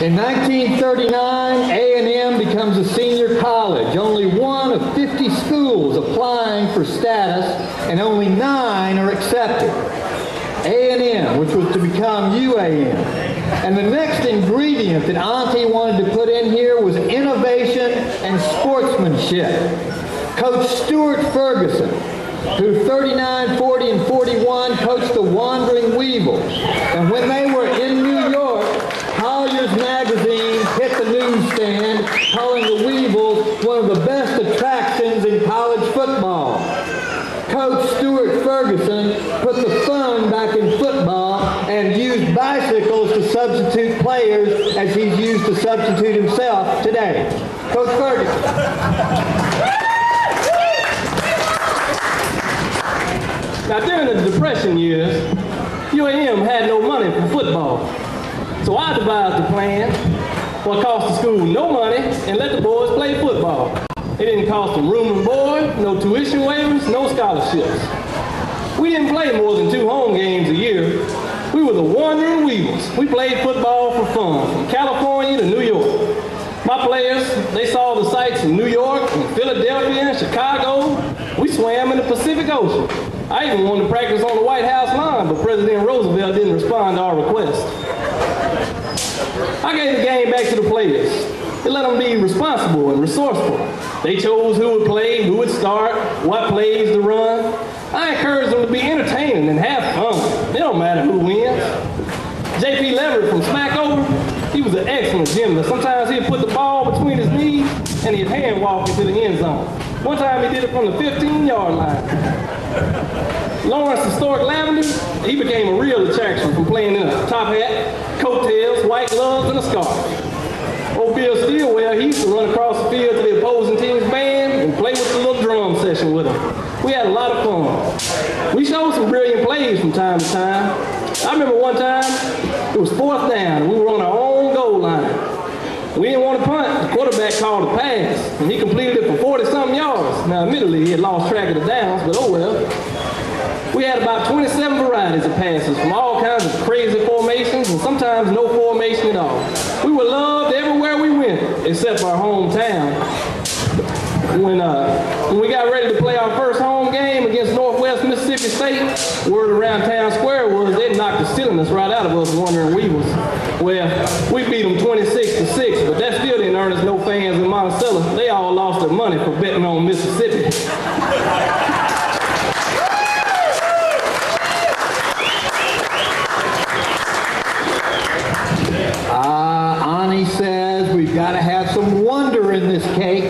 In 1939, A&M becomes a senior college, only one of 50 schools applying for status, and only 9 are accepted. A&M, which was to become UAM. And the next ingredient that Auntie wanted to put in here was innovation and sportsmanship. Coach Stuart Ferguson, who 39, 40, and 41 coached the Wandering Weevils. And when they were in New York, Collier's magazine hit the newsstand, calling the Weevils one of the best attractions in college football. Coach Stuart Ferguson put the fun back in football and used bicycles to substitute players as he's used to substitute himself today. Coach Ferguson. Now, during the Depression years, UAM had no money for football. So I devised a plan what cost the school no money and let the boys play football. It didn't cost them room and board, no tuition waivers, no scholarships. We didn't play more than 2 home games a year. We were the Wandering Weevils. We played football for fun, from California to New York. My players, they saw the sights in New York and Philadelphia and Chicago. We swam in the Pacific Ocean. I even wanted to practice on the White House lawn, but President Roosevelt didn't respond to our request. I gave the game back to the players. It let them be responsible and resourceful. They chose who would play, who would start, what plays to run. I encouraged them to be entertaining and have fun. It don't matter who wins. J.P. Leverett from Smackover, he was an excellent gymnast. Sometimes he'd put the ball between his knees and he'd hand walk into the end zone. One time he did it from the 15-yard line. Lawrence Historic Lavender, he became a real attraction from playing in a top hat, coattails, white gloves, and a scarf. Old Bill Steelwell, he used to run across the field to the opposing team's band and play with the little drum session with them. We had a lot of fun. We showed some brilliant plays from time to time. I remember one time, it was 4th down, and we were on our own goal line. We didn't want to punt. The quarterback called a pass, and he completed it for 40-something yards. Now, admittedly, he had lost track of the downs, but oh well. We had about 27 varieties of passes from all kinds of crazy formations and sometimes no formation at all. We were loved everywhere we went, except our hometown. When we got ready to play our first home game against Northwest Mississippi State, word around town square was they knocked the silliness right out of us Wandering Weevils. Well, we beat them 26-6, but that still didn't earn us no fans in Monticello. They all lost their money for betting on Mississippi. Ani says we've got to have some wonder in this cake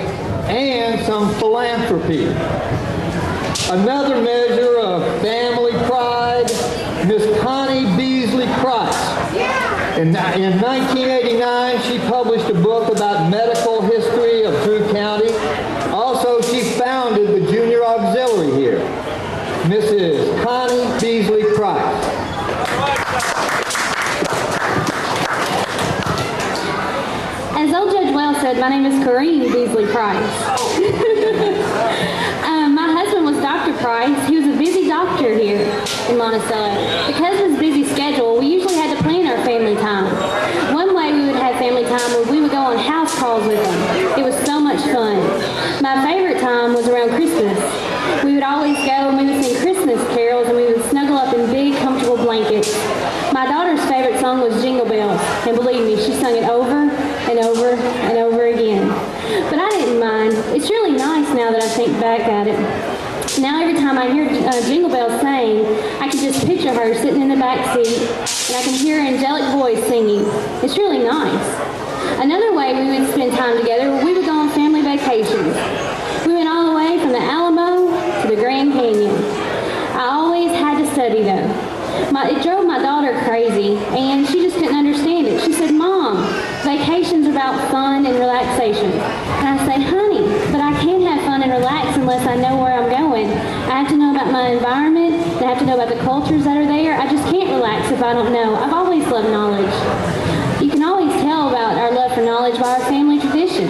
and some philanthropy. Another measure of family pride, Miss Connie Beasley Price. In 1989, she published a book about medical history of Drew County. Also, she founded the Junior Auxiliary here. Mrs. Connie Beasley Price. As old Judge Wells said, my name is Corrine Beasley Price. My husband was Dr. Price. He was a busy doctor here in Monticello. Because of his busy schedule, we usually had to plan our family time. One way we would have family time was we would go on house calls with him. It was so much fun. My favorite time was around Christmas. We would always go and we would sing Christmas carols and we would snuggle up in big, comfortable blankets. My daughter's favorite song was Jingle Bells, and believe me, she sung it over and over and over again. But I didn't mind. It's really nice now that I think back at it. Now every time I hear Jingle Bells sang, I can just picture her sitting in the back seat, and I can hear her angelic voice singing. It's really nice. Another way we would spend time together, we would go on family vacations. We went all the way from the Alamo to the Grand Canyon. I always had to study though. It drove my daughter crazy, and she just couldn't understand it. She said, "Mom, vacation's about fun and relaxation." And I said, "Honey, but I can't have fun and relax unless I know where I'm going. I have to know about my environment, and I have to know about the cultures that are there. I just can't relax if I don't know. I've always loved knowledge." You can always tell about our love for knowledge by our family tradition.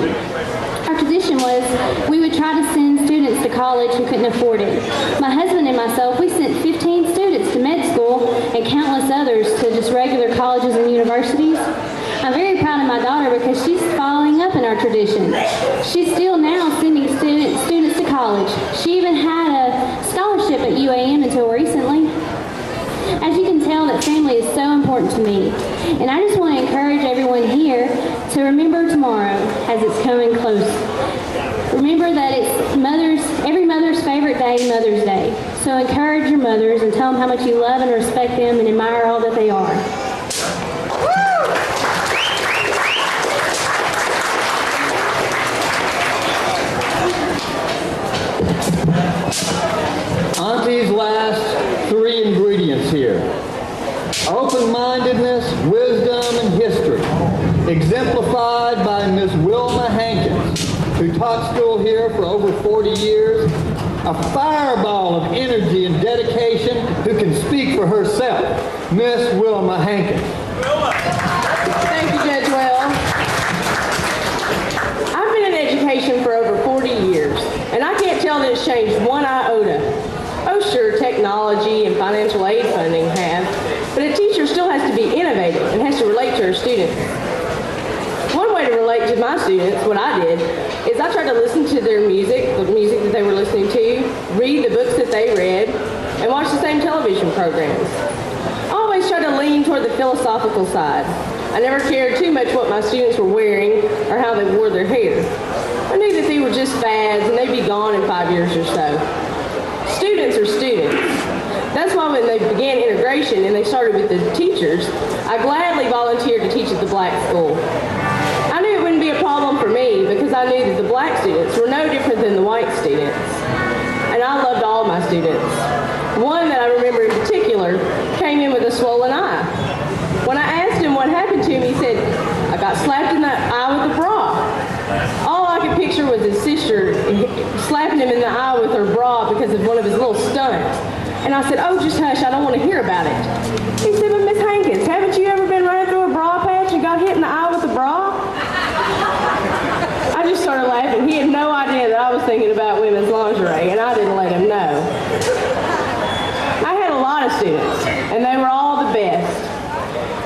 Our tradition was we would try to send students to college who couldn't afford it. My husband and myself, we sent 15 students to med school and countless others to just regular colleges and universities. I'm very proud of my daughter because she's following up in our tradition. She's still now sending students to college. She even had a scholarship at UAM until recently. As you can tell, that family is so important to me. And I just want to encourage everyone here to remember tomorrow as it's coming close. Remember that it's every mother's favorite day, Mother's Day. So encourage your mothers and tell them how much you love and respect them and admire all that they are. Auntie's last 3 ingredients here: open-mindedness, wisdom, and history, exemplified by Miss Wilma Hankins, who taught school here for over 40 years, a fireball of energy and dedication who can speak for herself, Miss Wilma Hankins. Thank you, Judge Well. I've been in education for over 40 years, and I can't tell that it's changed one iota. Oh, sure, technology and financial aid funding have, but a teacher still has to be innovative and has to relate to her students. One way to relate to my students, what I did, is I tried to listen to their music, the music that they were listening to, read the books that they read, and watch the same television programs. I always tried to lean toward the philosophical side. I never cared too much what my students were wearing or how they wore their hair. I knew that they were just fads and they'd be gone in 5 years or so. Students are students. That's why when they began integration and they started with the teachers, I gladly volunteered to teach at the black school. I knew it wouldn't be a problem for me because I knew that the black students were no different than the white students. And I loved all my students. One that I remember in particular came in with a swollen eye. When I asked him what happened to him, he said, "I got slapped in the eye with a bra." All I could picture was his sister slapping him in the eye with her bra because of one of his little stunts. And I said, "Oh, just hush, I don't want to hear about it." He said, "But Miss Hankins, haven't you ever been running through a bra patch and got hit in the eye with a bra?" I just started laughing. He had no idea that I was thinking about women's lingerie, and I didn't let him know. I had a lot of students, and they were all the best.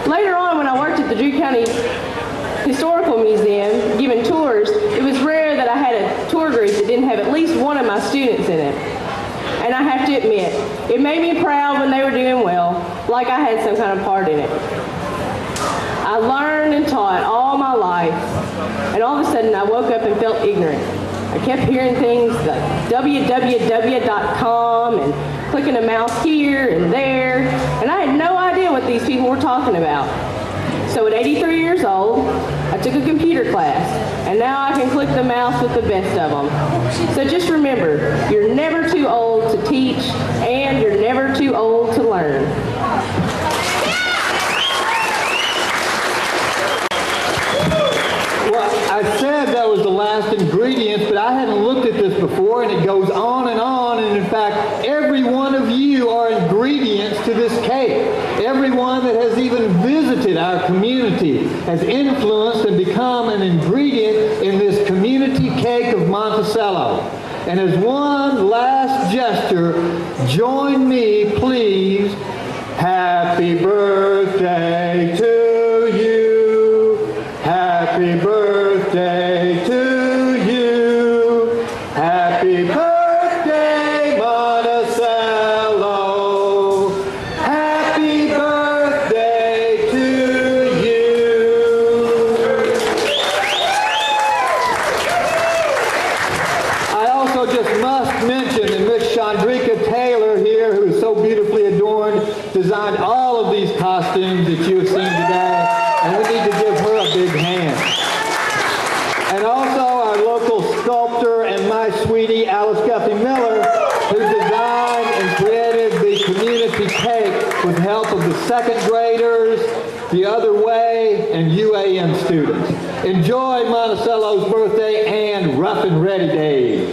Later on, when I worked at the Drew County Historical Museum, giving tours, it was rare that I had a tour group that didn't have at least one of my students in it. And I have to admit, it made me proud when they were doing well, like I had some kind of part in it. I learned and taught all my life, and all of a sudden I woke up and felt ignorant. I kept hearing things like www.com and clicking a mouse here and there, and I had no idea what these people were talking about. So at 83 years old, I took a computer class, and now I can click the mouse with the best of them. So just remember, you're never too old to teach, and you're never too old to learn. Well, I said that was the last ingredient, but I hadn't looked at this before, and it goes on, and in fact, every one of you are ingredients to this cake. Everyone that has even visited our community has influenced and become an ingredient in this community cake of Monticello. And as one last gesture, join me, please. Happy birthday to you. Happy birthday to you. Happy birthday, Monticello. Happy birthday to you. I also just must mention that Miss Chandrika Taylor here, who is so beautifully adorned, designed all of these costumes that you have seen today, and we need to give her a big hand. And also our local sculptor and my sweetie, Alice Guffey Miller, who designed and created the community cake with help of the second graders, the Other Way, and UAM students. Enjoy Monticello's birthday and Rough and Ready days.